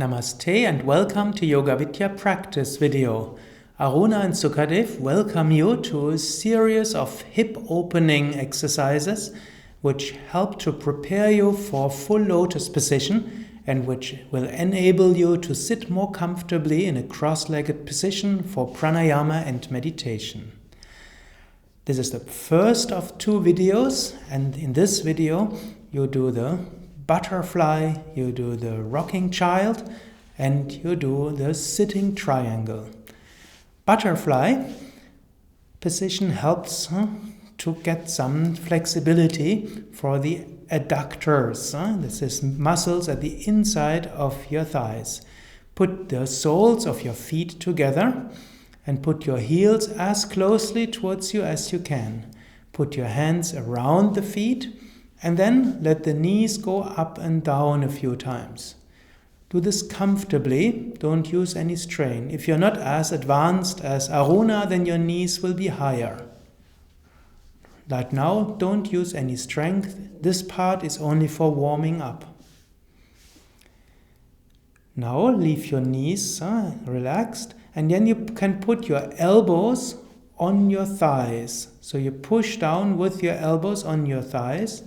Namaste and welcome to Yoga-Vidya practice video. Aruna and Sukadev welcome you to a series of hip opening exercises which help to prepare you for full lotus position and which will enable you to sit more comfortably in a cross-legged position for pranayama and meditation. This is the first of two videos, and in this video you do the butterfly, you do the rocking child, and you do the sitting triangle. Butterfly position helps to get some flexibility for the adductors. This is muscles at the inside of your thighs. Put the soles of your feet together and put your heels as closely towards you as you can. Put your hands around the feet and then let the knees go up and down a few times. Do this comfortably, don't use any strain. If you're not as advanced as Aruna, then your knees will be higher. Like now, don't use any strength. This part is only for warming up. Now leave your knees relaxed, and then you can put your elbows on your thighs. So you push down with your elbows on your thighs.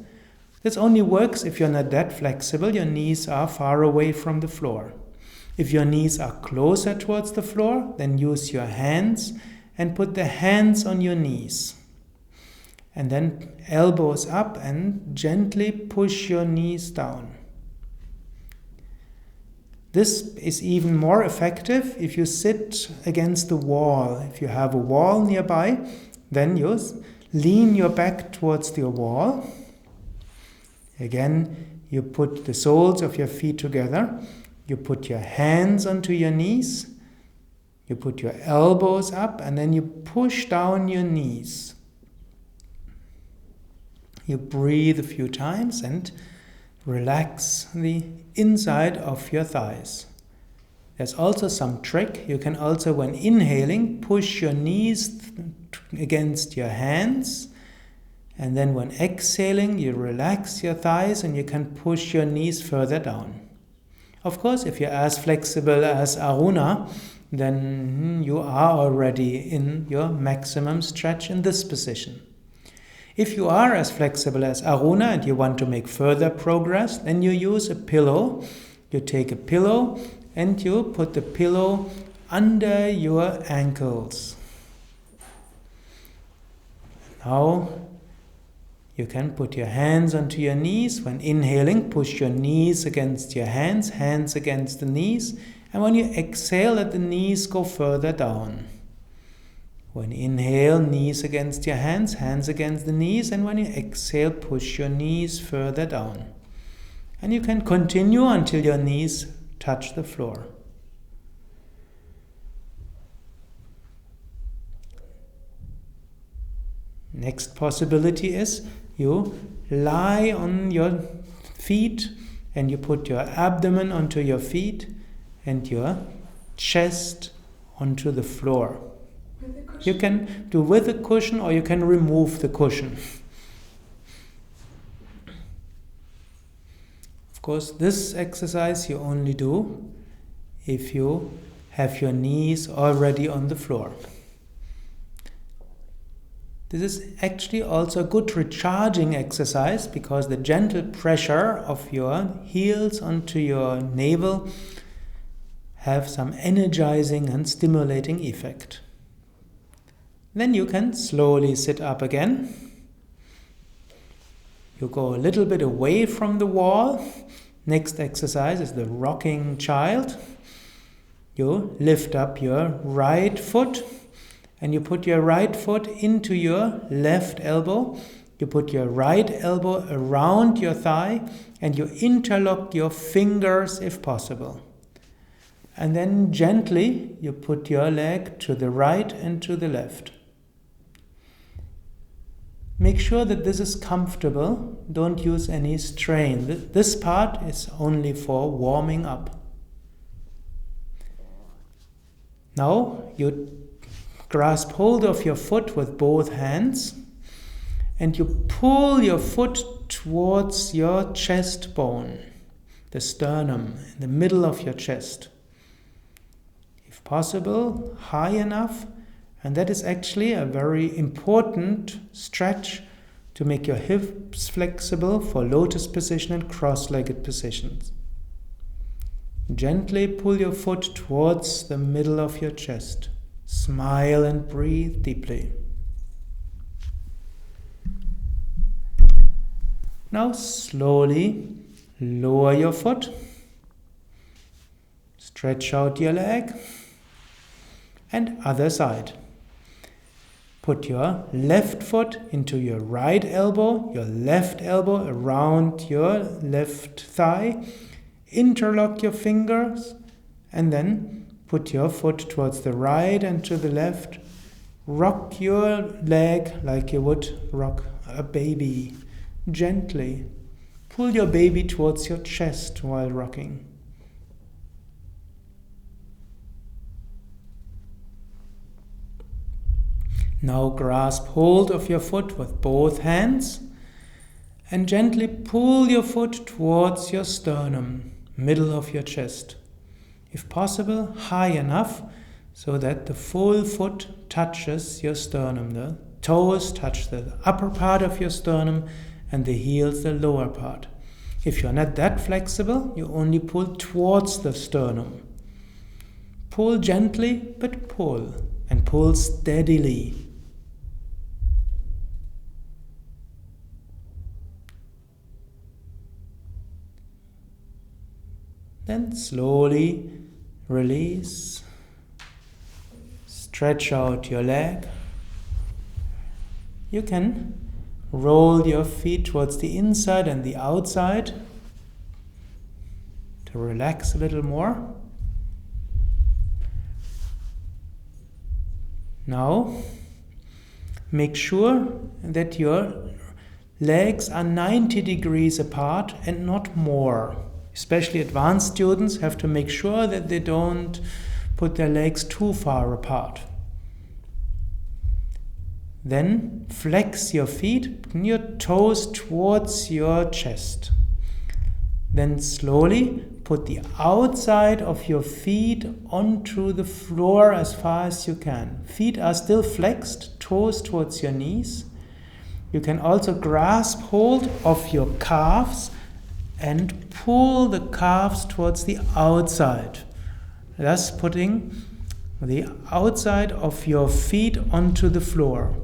This only works if you're not that flexible, your knees are far away from the floor. If your knees are closer towards the floor, then use your hands and put the hands on your knees. And then elbows up and gently push your knees down. This is even more effective if you sit against the wall. If you have a wall nearby, then you lean your back towards the wall. Again, you put the soles of your feet together, you put your hands onto your knees, you put your elbows up, and then you push down your knees. You breathe a few times and relax the inside of your thighs. There's also some trick. You can also, when inhaling, push your knees against your hands. And then when exhaling, you relax your thighs and you can push your knees further down. Of course, if you're as flexible as Aruna, then you are already in your maximum stretch in this position. If you are as flexible as Aruna and you want to make further progress, then you use a pillow. You take a pillow and you put the pillow under your ankles. Now, you can put your hands onto your knees. When inhaling, push your knees against your hands, hands against the knees. And when you exhale, let the knees go further down. When inhale, knees against your hands, hands against the knees. And when you exhale, push your knees further down. And you can continue until your knees touch the floor. Next possibility is you lie on your feet and you put your abdomen onto your feet and your chest onto the floor. You can do with a cushion or you can remove the cushion. Of course, this exercise you only do if you have your knees already on the floor. This is actually also a good recharging exercise because the gentle pressure of your heels onto your navel have some energizing and stimulating effect. Then you can slowly sit up again. You go a little bit away from the wall. Next exercise is the rocking child. You lift up your right foot. And you put your right foot into your left elbow. You put your right elbow around your thigh and you interlock your fingers if possible. And then gently you put your leg to the right and to the left. Make sure that this is comfortable. Don't use any strain. This part is only for warming up. Now you grasp hold of your foot with both hands and you pull your foot towards your chest bone. the sternum, in the middle of your chest. If possible, high enough, and that is actually a very important stretch to make your hips flexible for lotus position and cross-legged positions. Gently pull your foot towards the middle of your chest. Smile and breathe deeply. Now slowly lower your foot. Stretch out your leg. And other side. Put your left foot into your right elbow, your left elbow around your left thigh. Interlock your fingers and then put your foot towards the right and to the left. Rock your leg like you would rock a baby. Gently. Pull your baby towards your chest while rocking. Now grasp hold of your foot with both hands and gently pull your foot towards your sternum, middle of your chest. If possible, high enough so that the full foot touches your sternum. The toes touch the upper part of your sternum and the heels the lower part. If you're not that flexible, you only pull towards the sternum. Pull gently, but pull, and pull steadily. Then slowly release. Stretch out your leg. You can roll your feet towards the inside and the outside to relax a little more. Now, make sure that your legs are 90 degrees apart and not more. Especially advanced students have to make sure that they don't put their legs too far apart. Then flex your feet, your toes towards your chest. Then slowly put the outside of your feet onto the floor as far as you can. Feet are still flexed, toes towards your knees. You can also grasp hold of your calves and pull the calves towards the outside, thus putting the outside of your feet onto the floor.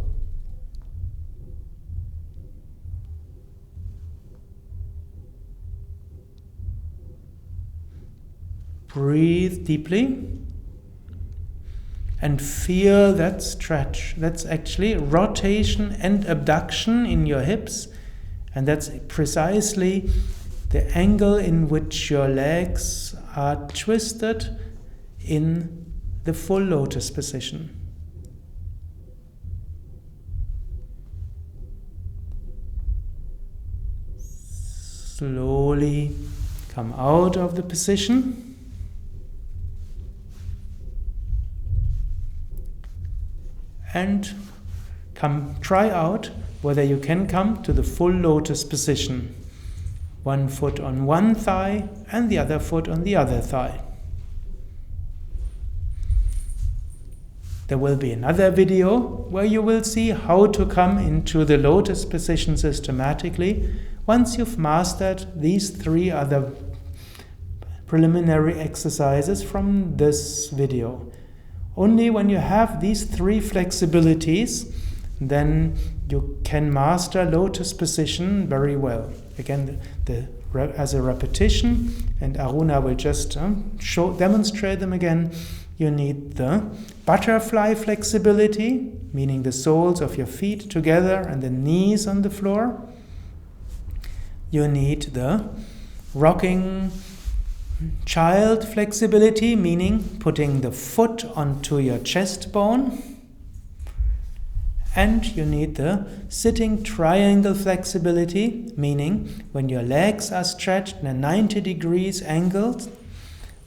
Breathe deeply and feel that stretch. That's actually rotation and abduction in your hips, and that's precisely the angle in which your legs are twisted in the full lotus position. Slowly come out of the position. And try out whether you can come to the full lotus position. One foot on one thigh and the other foot on the other thigh. There will be another video where you will see how to come into the lotus position systematically once you've mastered these three other preliminary exercises from this video. Only when you have these three flexibilities, then you can master lotus position very well. Again, as a repetition, and Aruna will just demonstrate them again. You need the butterfly flexibility, meaning the soles of your feet together and the knees on the floor. You need the rocking child flexibility, meaning putting the foot onto your chest bone. And you need the sitting triangle flexibility, meaning when your legs are stretched in a 90 degrees angled,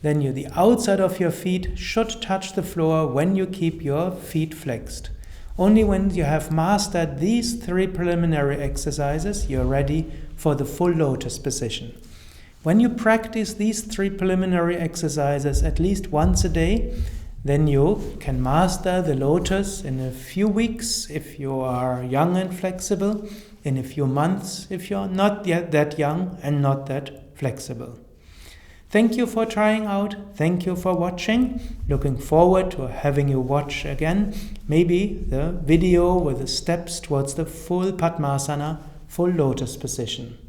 then the outside of your feet should touch the floor when you keep your feet flexed. Only when you have mastered these three preliminary exercises, you're ready for the full lotus position. When you practice these 3 preliminary exercises at least once a day, then you can master the Lotus in a few weeks if you are young and flexible, in a few months if you're not yet that young and not that flexible. Thank you for trying out. Thank you for watching. Looking forward to having you watch again, maybe the video with the steps towards the full Padmasana, full Lotus position.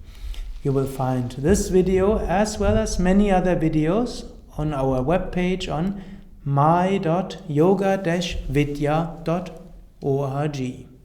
You will find this video as well as many other videos on our webpage on my.yoga-vidya.org.